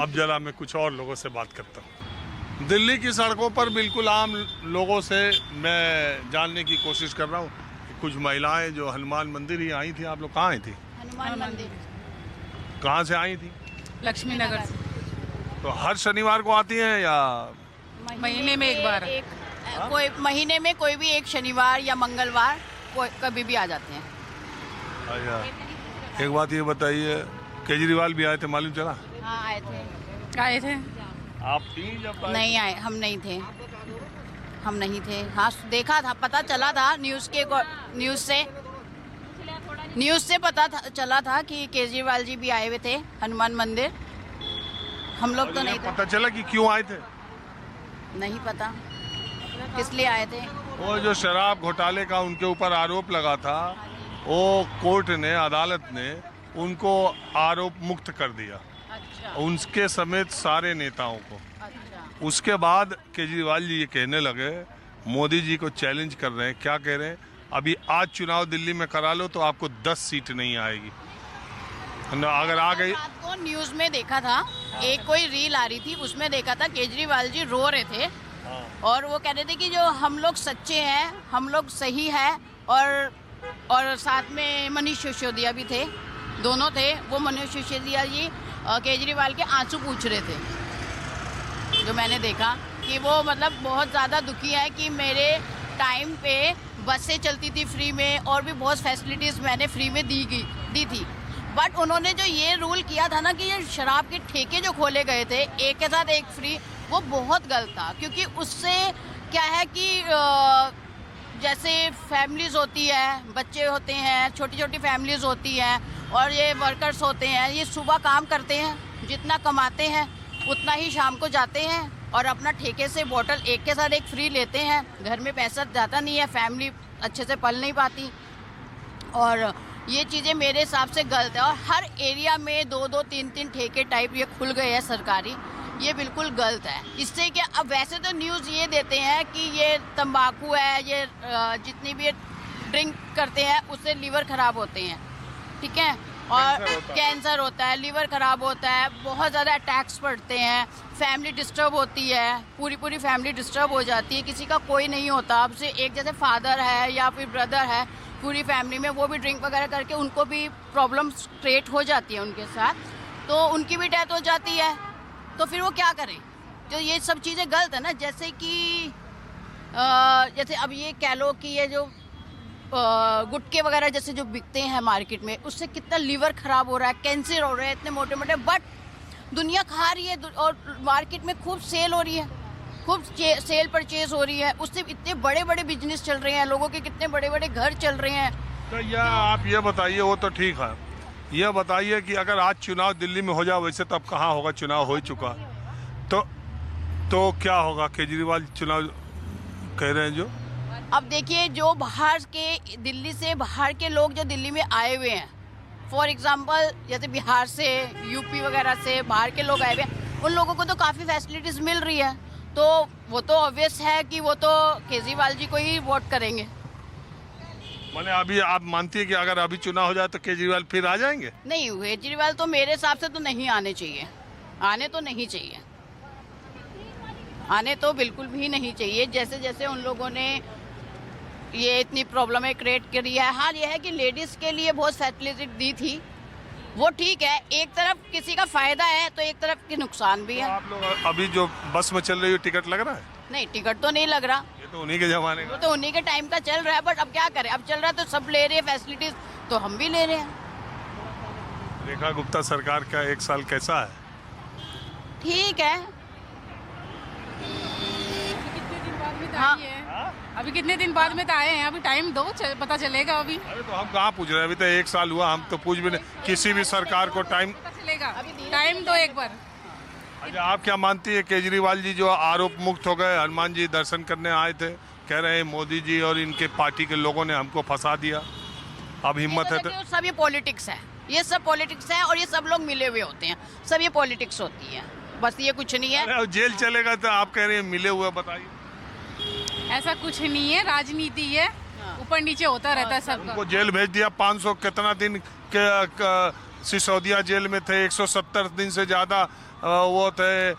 अब जरा मैं कुछ और लोगों से बात करता हूँ। दिल्ली की सड़कों पर बिल्कुल आम लोगों से मैं जानने की कोशिश कर रहा हूँ। कुछ महिलाएं जो हनुमान मंदिर ही आई थी। आप लोग कहाँ आई थी? हनुमान मंदिर। कहाँ से आई थी? लक्ष्मी नगर। तो हर शनिवार को आती हैं या महीने में एक बार? कोई महीने में कोई भी एक शनिवार या मंगलवार कभी भी आ जाते हैं। अच्छा, एक बात ये बताइए, केजरीवाल भी आए थे, मालूम चला? हाँ आए थे। आप थी जब आए? नहीं आए, हम नहीं थे। हाँ देखा था, पता चला था न्यूज़ से पता चला था कि केजरीवाल जी भी आए हुए थे हनुमान मंदिर। हम लोग तो नहीं थे। पता चला कि क्यों आए थे? नहीं पता किस लिए आए थे। वो जो शराब घोटाले का उनके ऊपर आरोप लगा था, वो कोर्ट ने, अदालत ने उनको आरोप मुक्त कर दिया। अच्छा। उनके समेत सारे नेताओं को। अच्छा। उसके बाद केजरीवाल जी ये कहने लगे, मोदी जी को चैलेंज कर रहे हैं। क्या कह रहे हैं? अभी आज चुनाव दिल्ली में करा लो तो आपको 10 सीट नहीं आएगी। अगर आ गई। रात को न्यूज़ में देखा था, एक कोई रील आ रही थी, उसमें देखा था केजरीवाल जी रो रहे थे और वो कह रहे थे कि जो हम लोग सच्चे हैं, हम लोग सही है। और साथ में मनीष सिसोदिया भी थे, दोनों थे। वो मनीष सिसोदिया जी केजरीवाल के आंसू पूछ रहे थे, जो मैंने देखा कि वो मतलब बहुत ज़्यादा दुखी है कि मेरे टाइम पे बसें चलती थी फ्री में और भी बहुत फैसिलिटीज़ मैंने फ्री में दी थी। बट उन्होंने जो ये रूल किया था ना कि ये शराब के ठेके जो खोले गए थे एक के साथ एक फ्री, वो बहुत गलत था। क्योंकि उससे क्या है कि जैसे फैमिलीज़ होती है, बच्चे होते हैं, छोटी छोटी फैमिलीज़ होती हैं और ये वर्कर्स होते हैं, ये सुबह काम करते हैं, जितना कमाते हैं उतना ही शाम को जाते हैं और अपना ठेके से बोतल एक के साथ एक फ्री लेते हैं। घर में पैसा जाता नहीं है, फैमिली अच्छे से पल नहीं पाती। और ये चीज़ें मेरे हिसाब से गलत है। और हर एरिया में 2-2, 3-3 ठेके टाइप ये खुल गए हैं सरकारी, ये बिल्कुल गलत है। इससे क्या, अब वैसे तो न्यूज़ ये देते हैं कि ये तंबाकू है, ये जितनी भी ड्रिंक करते हैं उससे लीवर ख़राब होते हैं, ठीक है, और कैंसर होता है, लीवर ख़राब होता है, बहुत ज़्यादा अटैक्स पड़ते हैं, फैमिली डिस्टर्ब होती है, पूरी फैमिली डिस्टर्ब हो जाती है। किसी का कोई नहीं होता, अब से एक जैसे फादर है या फिर ब्रदर है पूरी फैमिली में, वो भी ड्रिंक वगैरह करके उनको भी प्रॉब्लम्स क्रिएट हो जाती है उनके साथ, तो उनकी भी डेथ हो जाती है। तो फिर वो क्या करें? तो ये सब चीज़ें गलत है ना। जैसे कि जैसे अब ये कह लो कि ये जो गुटके वगैरह जैसे जो बिकते हैं मार्केट में, उससे कितना लीवर ख़राब हो रहा है, कैंसर हो रहा है, इतने मोटे मोटे, बट दुनिया खा रही है और मार्केट में खूब सेल हो रही है, खूब सेल परचेज हो रही है, उससे इतने बड़े बड़े बिजनेस चल रहे हैं, लोगों के कितने बड़े बड़े घर चल रहे हैं। तो या आप ये बताइए, वो तो ठीक है, ये बताइए कि अगर आज चुनाव दिल्ली में हो जाए, वैसे तो अब कहाँ होगा, चुनाव हो ही चुका, तो क्या होगा? केजरीवाल चुनाव कह रहे हैं जो। अब देखिए, जो बाहर के, दिल्ली से बाहर के लोग जो दिल्ली में आए हुए हैं, फॉर एग्जांपल जैसे बिहार से, यूपी वगैरह से बाहर के लोग आए हुए हैं, उन लोगों को तो काफ़ी फैसिलिटीज़ मिल रही है, तो वो तो ऑब्वियस है कि वो तो केजरीवाल जी को ही वोट करेंगे। माने अभी आप मानती है कि अगर अभी चुनाव हो जाए तो केजरीवाल फिर आ जाएंगे? नहीं, केजरीवाल तो मेरे हिसाब से तो नहीं आने चाहिए, आने तो नहीं चाहिए, आने तो बिल्कुल भी नहीं चाहिए। जैसे जैसे उन लोगों ने ये इतनी प्रॉब्लमें क्रिएट करी है। हाँ, ये है कि लेडीज़ के लिए बहुत फैसिलिटी दी थी, वो ठीक है, एक तरफ किसी का फ़ायदा है तो एक तरफ की नुकसान भी है। तो आप लोग अभी जो बस में चल रही हो, टिकट लग रहा है? नहीं, टिकट तो नहीं लग रहा, ये तो उन्हीं के जमाने वो का। तो उन्हीं के टाइम का चल रहा है, बट अब क्या करें, अब चल रहा है तो सब ले रहे हैं फैसिलिटीज़, तो हम भी ले रहे हैं। रेखा गुप्ता सरकार का 1 साल कैसा है? ठीक है। हाँ, अभी कितने दिन बाद में तो आए हैं, अभी टाइम दो, पता चलेगा। अभी अरे तो हम कहाँ पूछ रहे हैं, अभी तो 1 साल हुआ, हम तो पूछ भी नहीं। किसी भी सरकार को टाइम पता चलेगा, टाइम दो एक बार। अच्छा, आप क्या मानती है? केजरीवाल जी जो आरोप मुक्त हो गए, हनुमान जी दर्शन करने आए थे, कह रहे हैं मोदी जी और इनके पार्टी के लोगों ने हमको फंसा दिया, अब हिम्मत है तो। सब ये पॉलिटिक्स है, ये सब पॉलिटिक्स है और ये सब लोग मिले हुए होते हैं, सब ये पॉलिटिक्स होती है, बस ये कुछ नहीं है। अरे जेल चलेगा तो आप कह रहे हैं मिले हुए, बताइए। ऐसा कुछ नहीं है, राजनीति है, ऊपर नीचे होता रहता है सबका। उनको जेल भेज दिया, 500 कितना दिन के सिसोदिया जेल में थे, 170 दिन से ज़्यादा वो थे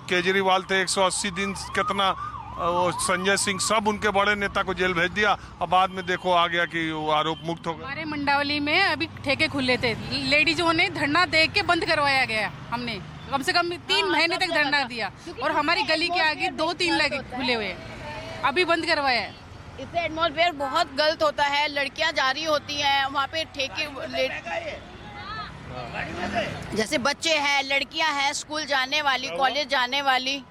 केजरीवाल थे 180 दिन कितना, वो संजय सिंह, सब उनके बड़े नेता को जेल भेज दिया। अब बाद में देखो आ गया कि वो आरोप मुक्त हो गए। हमारे मंडावली में अभी ठेके खुले थे, लेडीजों ने धरना दे के बंद करवाया गया। हमने कम से कम 3 महीने तक धरना दिया और हमारी गली के आगे 2-3 लगे खुले हुए हैं, अभी बंद करवाया है। इससे एटमॉस्फेयर बहुत गलत होता है। लड़कियां जा रही होती हैं वहाँ पे जैसे बच्चे हैं, लड़कियां हैं, स्कूल जाने वाली, कॉलेज जाने वाली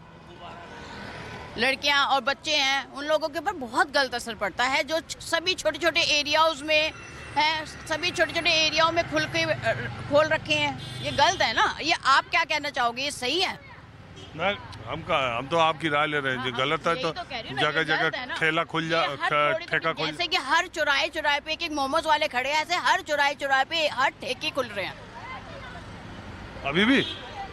लड़कियां और बच्चे हैं, उन लोगों के ऊपर बहुत गलत असर पड़ता है। जो सभी छोटे छोटे एरियाज में हैं, सभी छोटे छोटे एरियाओं में खोल रखे हैं, ये गलत है ना। ये आप क्या कहना चाहोगे, ये सही है? हम तो आपकी राय ले रहे हैं। जो गलत है तो जगह जगह ठेला खुल जा, ठेका खुल, जैसे कि हर चौराहे चौराहे पे एक मोमोज वाले खड़े हैं, ऐसे हर चौराहे चौराहे पे हर ठेके खुल रहे हैं। अभी भी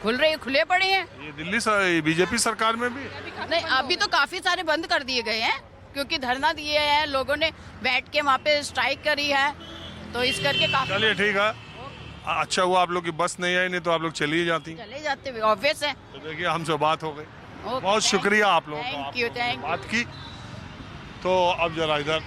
खुल रहे, खुले पड़े हैं। ये दिल्ली बीजेपी सरकार में भी नहीं, अभी तो काफी सारे बंद कर दिए गए हैं क्योंकि धरना दिए हैं लोगों ने, बैठ के वहाँ पे स्ट्राइक करी है, तो इस करके काफी। चलिए ठीक है, अच्छा हुआ आप लोग की बस नहीं आई, नहीं तो आप लोग चली जाती। चले जाते हुए ऑब्वियस है। तो देखिए हमसे बात हो गई, बहुत शुक्रिया आप लोगों का, थैंक यू। बात की। तो अब जरा इधर